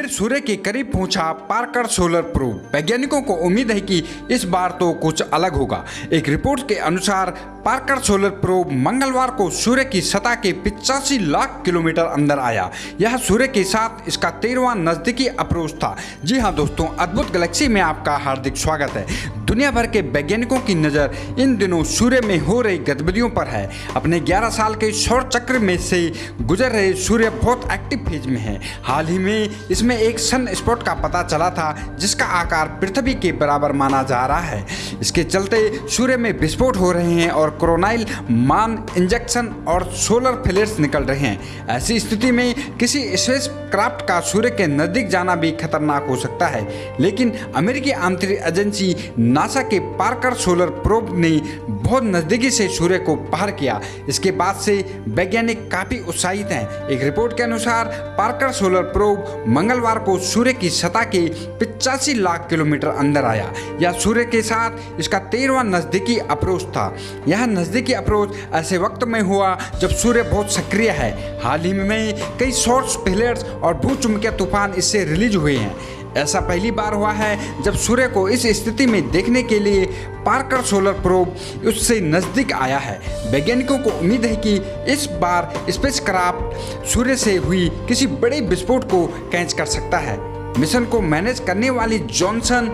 फिर सूर्य के करीब पहुंचा पार्कर सोलर प्रोब। वैज्ञानिकों को उम्मीद है कि इस बार तो कुछ अलग होगा। एक रिपोर्ट के अनुसार पार्कर सोलर प्रोब मंगलवार को सूर्य की सतह के 85 लाख किलोमीटर अंदर आया। यह सूर्य के साथ इसका 13वां नजदीकी अप्रोच था। जी हाँ दोस्तों, अद्भुत गैलेक्सी में आपका हार्दिक स्वागत है। दुनिया भर के वैज्ञानिकों की नज़र इन दिनों सूर्य में हो रही गतिविधियों पर है। अपने 11 साल के सौर चक्र में से गुजर रहे सूर्य बहुत एक्टिव फेज में है। हाल ही में इसमें एक सन स्पॉट का पता चला था जिसका आकार पृथ्वी के बराबर माना जा रहा है। इसके चलते सूर्य में विस्फोट हो रहे हैं और कोरोनाइल मान इंजेक्शन और सोलर फ्लेयर्स निकल रहे हैं। ऐसी स्थिति में किसी स्पेस क्राफ्ट का सूर्य के नजदीक जाना भी खतरनाक हो सकता है। लेकिन अमेरिकी अंतरिक्ष एजेंसी नासा के पार्कर सोलर प्रोब ने बहुत नजदीकी से सूर्य को पार किया। इसके बाद से वैज्ञानिक काफी उत्साहित हैं। एक रिपोर्ट के अनुसार पार्कर सोलर प्रोब मंगलवार को सूर्य की सतह के 85 लाख किलोमीटर अंदर आया। यह सूर्य के साथ इसका 13वां नजदीकी अप्रोच था। यह नजदीकी अप्रोच ऐसे वक्त में हुआ जब सूर्य बहुत सक्रिय है। हाल ही में कई सौर फ्लेयर्स और भूचुंबकीय तूफान इससे रिलीज हुए हैं। ऐसा पहली बार हुआ है जब सूर्य को इस स्थिति में देखने के लिए पार्कर सोलर प्रोब उससे नजदीक आया है। वैज्ञानिकों को उम्मीद है कि इस बार स्पेसक्राफ्ट सूर्य से हुई किसी बड़े विस्फोट को कैच कर सकता है। मिशन को मैनेज करने वाली Johnson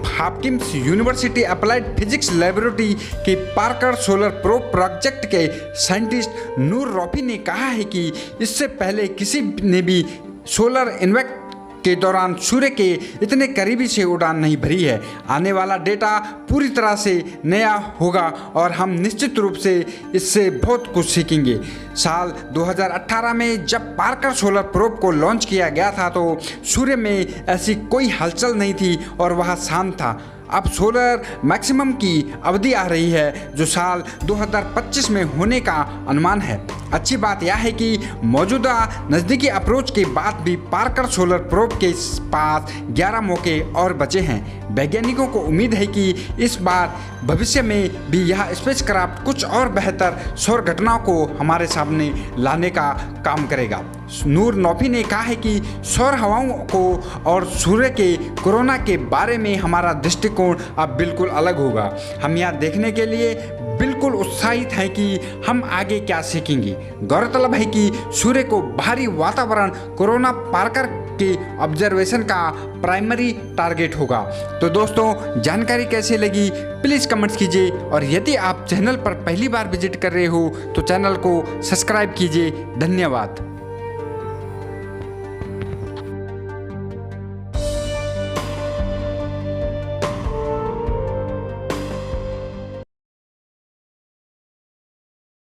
Hopkins university applied physics laboratory के पार्कर सोलर प्रोब प्रोजेक्ट के साइंटिस्ट नूर रॉफी ने कहा है कि इससे पहले किसी ने भी सोलर इन्वेक्ट के दौरान सूर्य के इतने करीबी से उड़ान नहीं भरी है। आने वाला डेटा पूरी तरह से नया होगा और हम निश्चित रूप से इससे बहुत कुछ सीखेंगे। साल 2018 में जब पार्कर सोलर प्रोब को लॉन्च किया गया था तो सूर्य में ऐसी कोई हलचल नहीं थी और वह शांत था। अब सोलर मैक्सिमम की अवधि आ रही है जो साल 2025 में होने का अनुमान है। अच्छी बात यह है कि मौजूदा नज़दीकी अप्रोच के बाद भी पार्कर सोलर प्रोब के पास 11 मौके और बचे हैं। वैज्ञानिकों को उम्मीद है कि इस बार भविष्य में भी यह स्पेसक्राफ्ट कुछ और बेहतर सौर घटनाओं को हमारे सामने लाने का काम करेगा। नूर नौफी ने कहा है कि सौर हवाओं को और सूर्य के कोरोना के बारे में हमारा दृष्टिकोण अब बिल्कुल अलग होगा। हम यह देखने के लिए बिल्कुल उत्साहित हैं कि हम आगे क्या सीखेंगे। गौरतलब है कि सूर्य को बाहरी वातावरण कोरोना पार्कर के ऑब्जर्वेशन का प्राइमरी टारगेट होगा। तो दोस्तों, जानकारी कैसे लगी प्लीज़ कमेंट्स कीजिए और यदि आप चैनल पर पहली बार विजिट कर रहे हो तो चैनल को सब्सक्राइब कीजिए। धन्यवाद।